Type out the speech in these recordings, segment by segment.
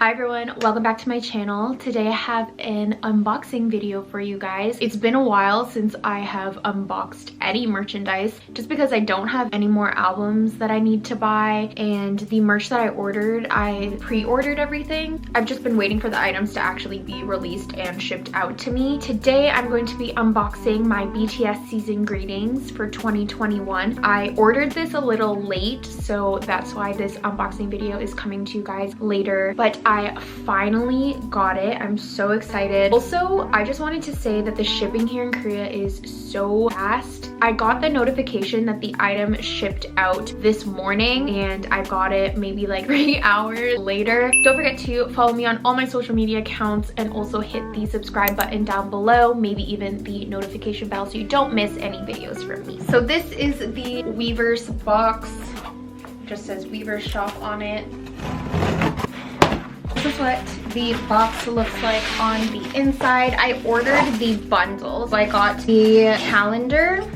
Hi everyone, welcome back to my channel. Today I have an unboxing video for you guys. It's been a while since I have unboxed any merchandise just because I don't have any more albums that I need to buy, and the merch that I ordered, I pre-ordered everything. I've just been waiting for the items to actually be released and shipped out to me. Today I'm going to be unboxing my BTS season greetings for 2021. I ordered this a little late, so that's why this unboxing video is coming to you guys later, but I finally got it. I'm so excited. Also, I just wanted to say that the shipping here in Korea is so fast. I got the notification that the item shipped out this morning and I got it maybe like 3 hours later. Don't forget to follow me on all my social media accounts and also hit the subscribe button down below, maybe even the notification bell so you don't miss any videos from me. So this is the Weverse box. It just says Weverse shop on it. This is what the box looks like on the inside. I ordered the bundles. I got the calendar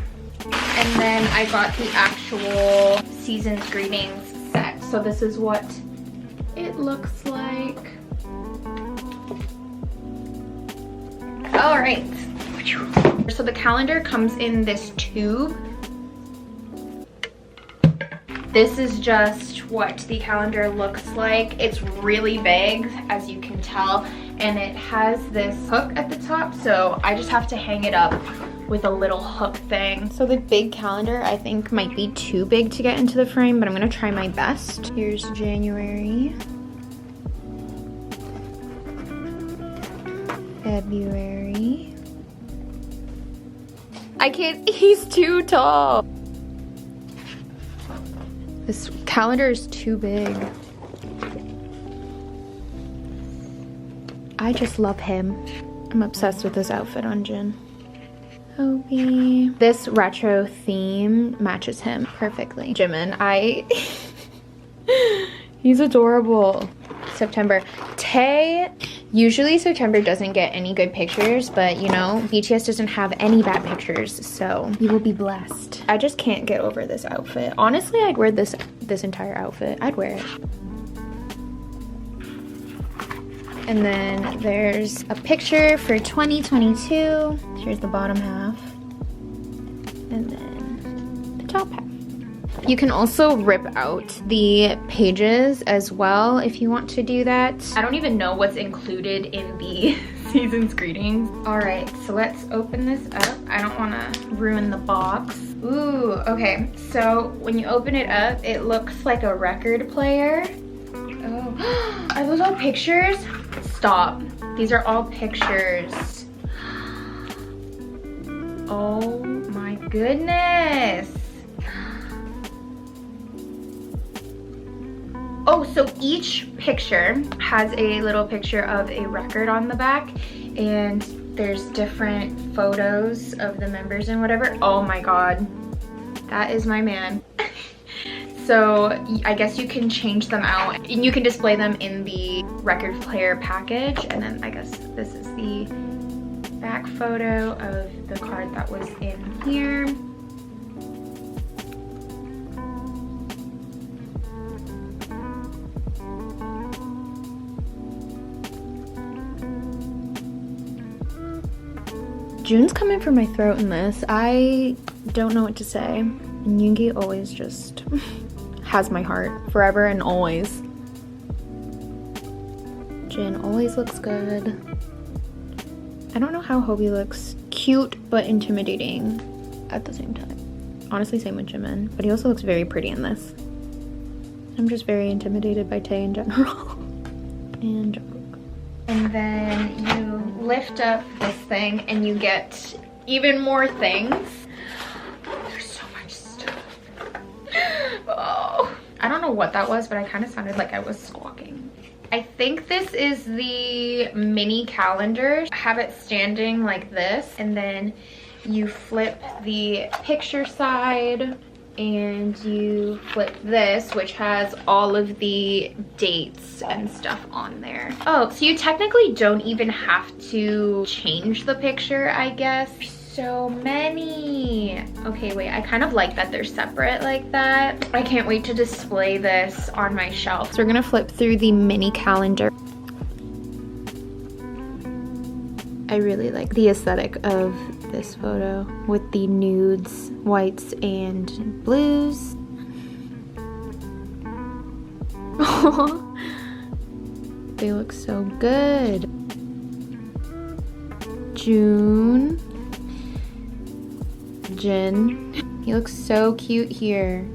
and then I got the actual season's greetings set. So this is what it looks like. All right. So the calendar comes in this tube. This is just what the calendar looks like. It's really big, as you can tell, and it has this hook at the top, so I just have to hang it up with a little hook thing. So the big calendar, I think, might be too big to get into the frame, but I'm gonna try my best. Here's January, February. I can't, he's too tall. This calendar is too big. I just love him. I'm obsessed with this outfit on Jin. Hobie. This retro theme matches him perfectly. Jimin, he's adorable. September. Tae. Usually September doesn't get any good pictures, but you know, BTS doesn't have any bad pictures, so you will be blessed. I just can't get over this outfit. Honestly, I'd wear this entire outfit. I'd wear it. And then there's a picture for 2022. Here's the bottom half. And then the top half. You can also rip out the pages as well if you want to do that. I don't even know what's included in the season's greetings. All right, so let's open this up. I don't want to ruin the box. Ooh, okay. So when you open it up, it looks like a record player. Oh, are those all pictures? Stop. These are all pictures. Oh my goodness. Oh, so each picture has a little picture of a record on the back, and there's different photos of the members and whatever. Oh my god, that is my man. So I guess you can change them out and you can display them in the record player package. And then I guess this is the back photo of the card that was in here. June's coming for my throat in this. I don't know what to say. And Yoongi always just has my heart forever and always. Jin always looks good. I don't know how Hobie looks cute but intimidating at the same time. Honestly, same with Jimin, but he also looks very pretty in this. I'm just very intimidated by Tae in general. And Jungkook. And then you lift up this thing and you get even more things. There's so much stuff. Oh, I don't know what that was, but I kind of sounded like I was squawking. I think this is the mini calendar. I have it standing like this, and then you flip the picture side and you flip this, which has all of the dates and stuff on there. Oh, so you technically don't even have to change the picture, I guess. So many. Okay, wait, I kind of like that they're separate like that. I can't wait to display this on my shelf. So we're gonna flip through the mini calendar. I really like the aesthetic of this photo with the nudes, whites, and blues. They look so good. June. Jin. He looks so cute here.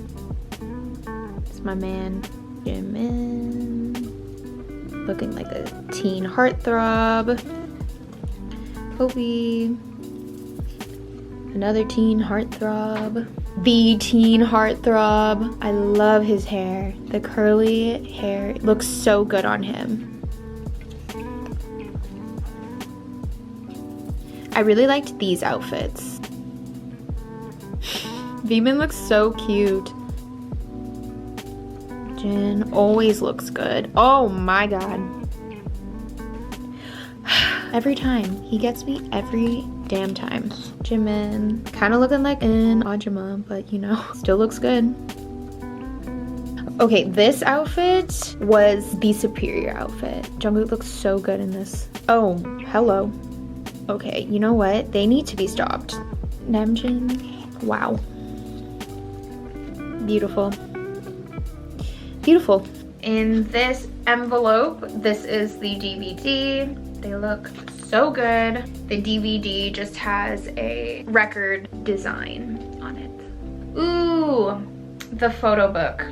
It's my man, Jimin. Looking like a teen heartthrob. Hopi. Another teen heartthrob. The teen heartthrob. I love his hair. The curly hair looks so good on him. I really liked these outfits. Veeman looks so cute. Jin always looks good. Oh my god. Every time. He gets me every damn time. Jimin. Kind of looking like an Ajima, but you know, still looks good. Okay, this outfit was the superior outfit. Jungkook looks so good in this. Oh, hello. Okay, you know what? They need to be stopped. Namjoon. Wow. Beautiful. Beautiful. In this envelope, this is the DVD. They look so good. The DVD just has a record design on it. Ooh, the photo book.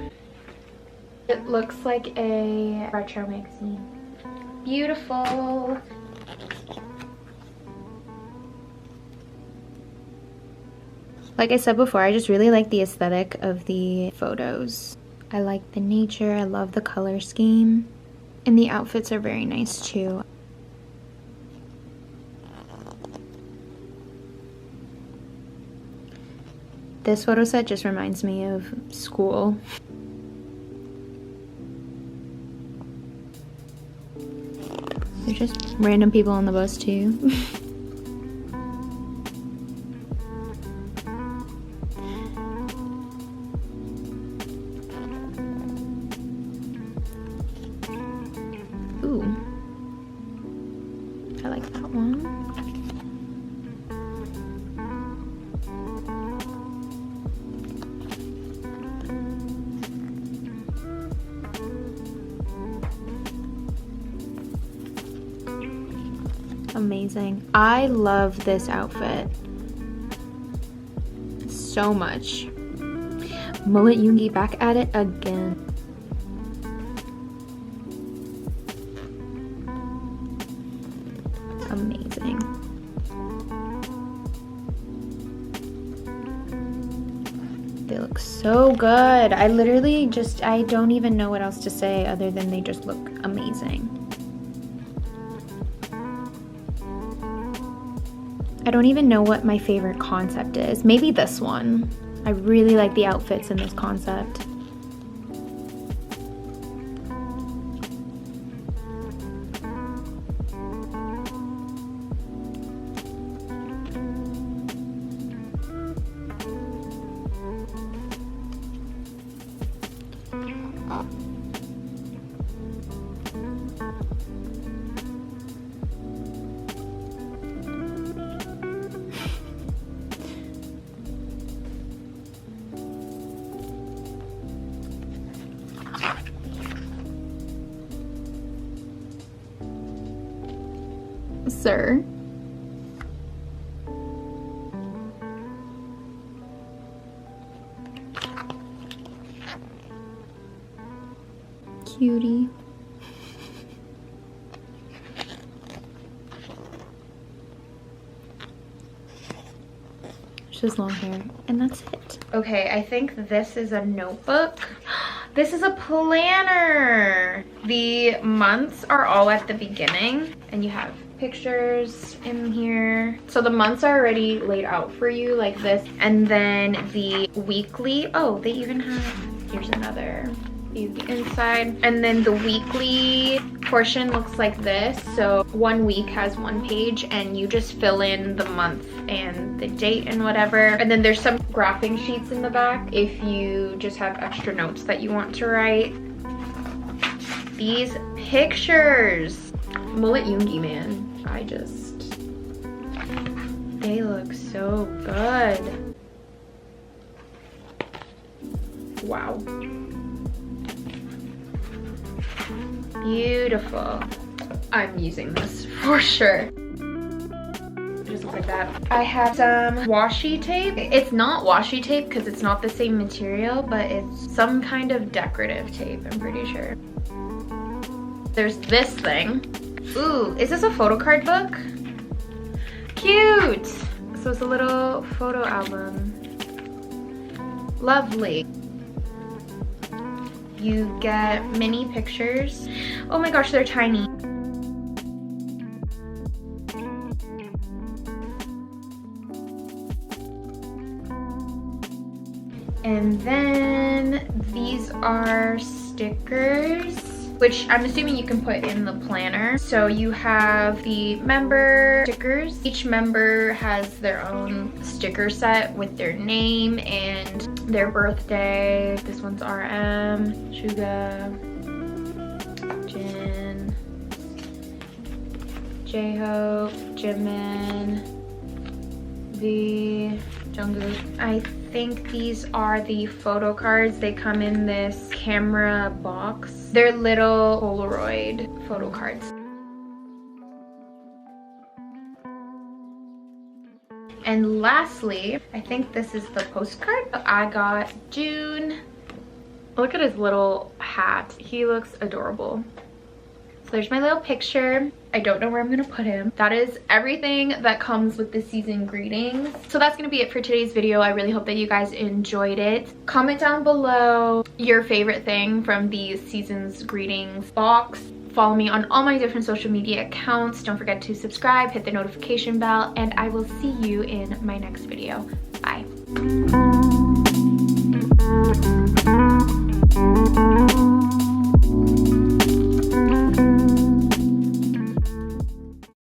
It looks like a retro magazine. Beautiful. Like I said before, I just really like the aesthetic of the photos. I like the nature, I love the color scheme. And the outfits are very nice too. This photo set just reminds me of school. There's just random people on the bus too. Ooh, I like that one. Amazing. I love this outfit so much. Mullet Yoongi back at it again. Amazing. They look so good. I literally just, I don't even know what else to say other than they just look amazing. I don't even know what my favorite concept is. Maybe this one. I really like the outfits in this concept. Sir. Cutie. Just long hair, and that's it. Okay, I think this is a notebook. This is a planner. The months are all at the beginning, and you have pictures in here. So the months are already laid out for you like this, and then the weekly, oh, they even have, here's another view the inside, and then the weekly portion looks like this. So 1 week has 1 page, and you just fill in the month and the date and whatever, and then there's some graphing sheets in the back if you just have extra notes that you want to write. These pictures, Mullet Yoongi, man, I just They look so good. Wow. Beautiful. I'm using this for sure. It just looks like that. I have some washi tape. It's not washi tape because it's not the same material, but it's some kind of decorative tape, I'm pretty sure. There's this thing. Ooh, is this a photo card book? Cute! So it's a little photo album. Lovely. You get mini pictures. Oh my gosh, they're tiny. And then these are stickers, which I'm assuming you can put in the planner. So you have the member stickers. Each member has their own sticker set with their name and their birthday. This one's RM, Suga, Jin, J-Hope, Jimin, V, Jungkook. I think these are the photo cards. They come in this camera box. They're little Polaroid photo cards. And lastly, I think this is the postcard. I got June. Look at his little hat. He looks adorable. So there's my little picture. I don't know where I'm gonna put him. That is everything that comes with the season greetings. So that's gonna be it for today's video. I really hope that you guys enjoyed it. Comment down below your favorite thing from the season's greetings box. Follow me on all my different social media accounts. Don't forget to subscribe, hit the notification bell, and I will see you in my next video. Bye.